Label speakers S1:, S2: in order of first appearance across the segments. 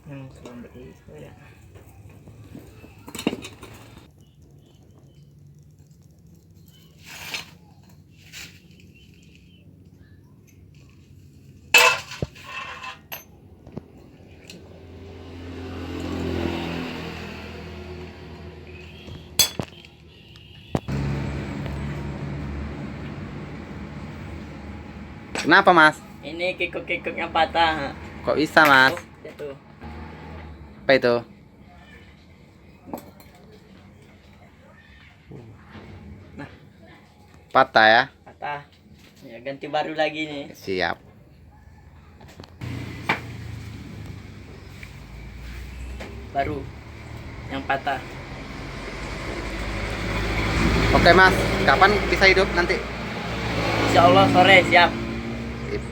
S1: Lembut itu ya.
S2: Kenapa mas?
S1: Ini kikuk-kikuknya patah.
S2: Kok bisa mas?
S1: Jatuh.
S2: Apa itu?
S1: Nah,
S2: Patah ya?
S1: patah. Ya ganti baru lagi nih.
S2: Siap.
S1: Baru yang patah.
S2: Oke mas, kapan bisa hidup nanti?
S1: Insya Allah sore siap.
S2: Sip.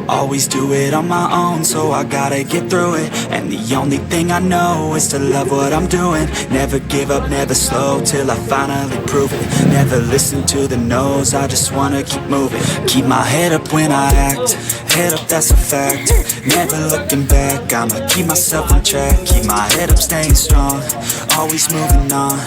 S3: Always do it on my own, so I gotta get through it. And the only thing I know is to love what I'm doing. Never give up, never slow, till I finally prove it. Never listen to the no's, I just wanna keep moving. Keep my head up when I act, head up, that's a fact. Never looking back, I'ma keep myself on track. Keep my head up, staying strong, always moving on.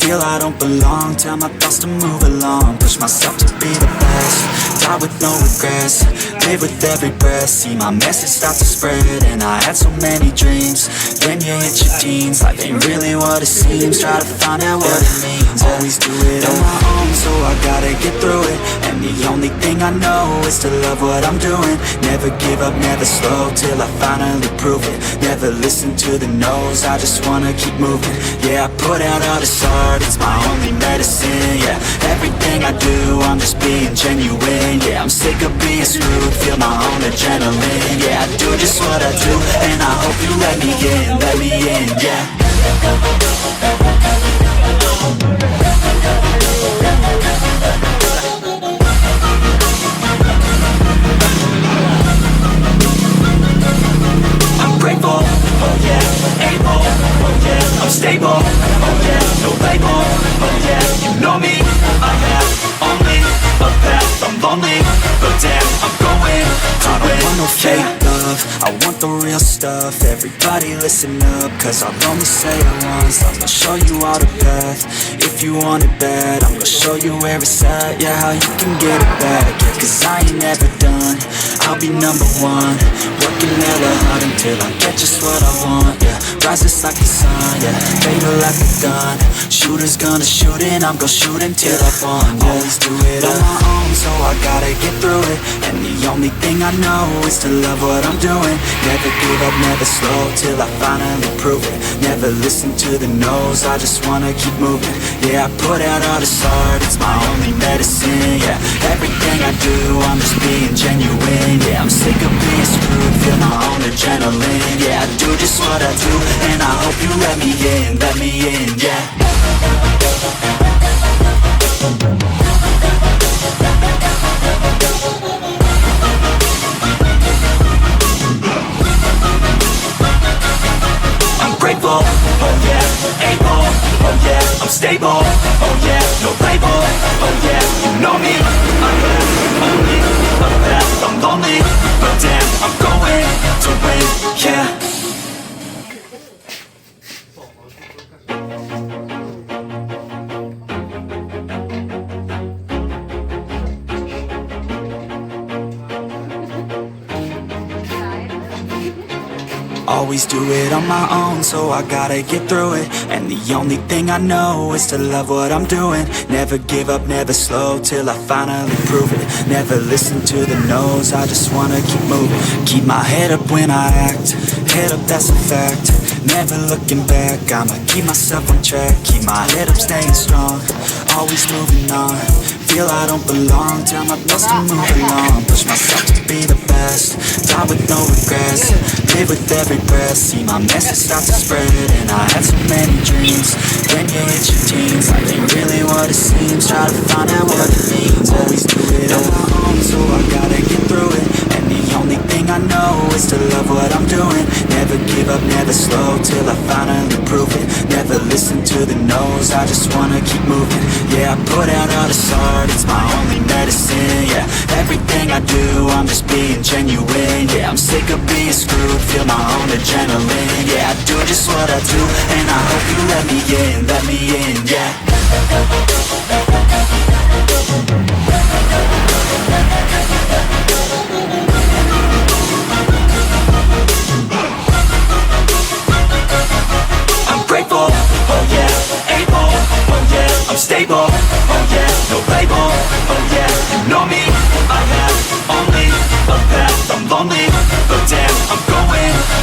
S3: Feel I don't belong, tell my thoughts to move along. Push myself to be the best, die with no regrets. Live with every breath, see my message start to spread. And I had so many dreams, then you hit your teens. Life ain't really what it seems, try to find out what it means. Always do it on my own, so I gotta get through it. And the only thing I know is to love what I'm doing. Never give up, never slow, till I finally prove it. Never listen to the no's, I just wanna keep moving. Yeah, I put out all this art, it's my only medicine. Yeah, everything I do, I'm just being genuine. Yeah, I'm sick of being screwed, feel my own adrenaline. Yeah, I do just what I do, and I hope you let me in, yeah. I'm grateful, oh yeah, able, oh yeah, I'm stable, oh yeah, no label, oh yeah, you know me, I have only a path, I'm lonely, but damn, I'm going to win. I don't want no fake love, I want the real stuff. Everybody listen up, cause I'll only say it once. I'm gonna show you all the path, if you want it bad. I'm gonna show you where it's at, yeah, how you can get it back. Yeah, cause I ain't never done, I'll be number one. Working hella hard until I get just what I want, yeah. Rises like the sun, yeah, fatal like a gun. Shooters gonna shoot and I'm gonna shoot until I won, yeah. Always do it on my own, so I gotta get through it. And the only thing I know is to love what I'm doing. Never give up, never slow, till I finally prove it. Never listen to the no's, I just wanna keep moving. Yeah, I put out all this art, it's my only medicine. Yeah, everything I do, I'm just being genuine. Yeah, I'm sick of being screwed, feel my own adrenaline. Yeah, I do just what I do, and I hope you let me in, yeah. I'm grateful, oh yeah, able, oh yeah, I'm stable, oh yeah, no label, oh yeah, you know me, I have only a path, I'm lonely, but damn, I'm going to win, yeah. Always do it on my own, so I gotta get through it. And the only thing I know is to love what I'm doing. Never give up, never slow, till I finally prove it. Never listen to the no's, I just wanna keep moving. Keep my head up when I act, head up, that's a fact. Never looking back, I'ma keep myself on track. Keep my head up, staying strong, always moving on. Feel I don't belong, tell my thoughts to move along. Push myself to be the best, die with no regrets. Live with every breath, see my message start to spread. And I had so many dreams, then you hit your teens. Life ain't really what it seems, try to find out what it means. Always do it on my own, so I gotta get through it. And the only thing I know is to love what I'm doing. Never give up, never slow, till I finally prove it. Never listen to the no's, I just wanna keep moving. Yeah, I put out all this art, it's my only medicine. Yeah, everything I do, I'm just being genuine. Yeah, I'm sick of being screwed, feel my own adrenaline. Yeah, I do just what I do, and I hope you let me in, yeah. I'm grateful, oh yeah, able, oh yeah, I'm stable, oh yeah, no label, oh yeah, you know me, I have only a path, I'm lonely, but damn, I'm going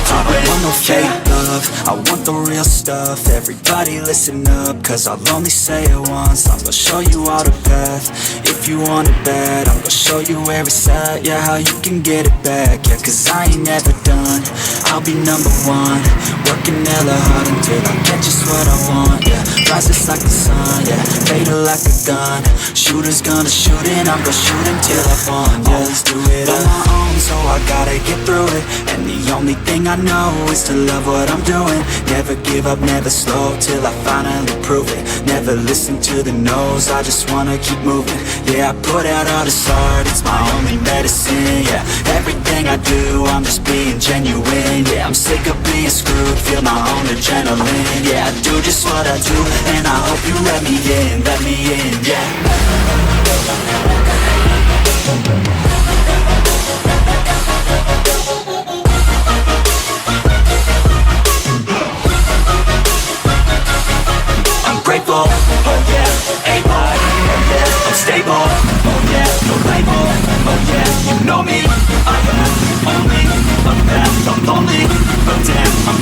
S3: to win. want no fake love, I want the real stuff. Everybody listen up, cause I'll only say it once. I'm gonna show you all the path. If you want it bad, I'm gonna show you where it's at. Yeah, how you can get it back. Yeah, cause I ain't never done. I'll be number one, working hella hard until I get just what I want. Yeah, rises like the sun, yeah, fatal like a gun. Shooters gonna shoot and I'm gonna shoot until I won. Yeah, always do it on my own, so I gotta get through it. And the only thing I know is to love what I'm doing. Never give up, never slow, till I finally prove it. Never listen to the no's, I just wanna keep moving. Yeah, I put out all this art, it's my only medicine. Yeah, everything I do, I'm just being genuine. Yeah, I'm sick of being screwed, feel my own adrenaline. Yeah, I do just what I do, and I hope you let me in, yeah. I'm grateful, oh yeah, able, oh yeah, I'm stable, oh yeah, no label, oh yeah, you know me, I am only a path, I'm lonely, but damn, I'm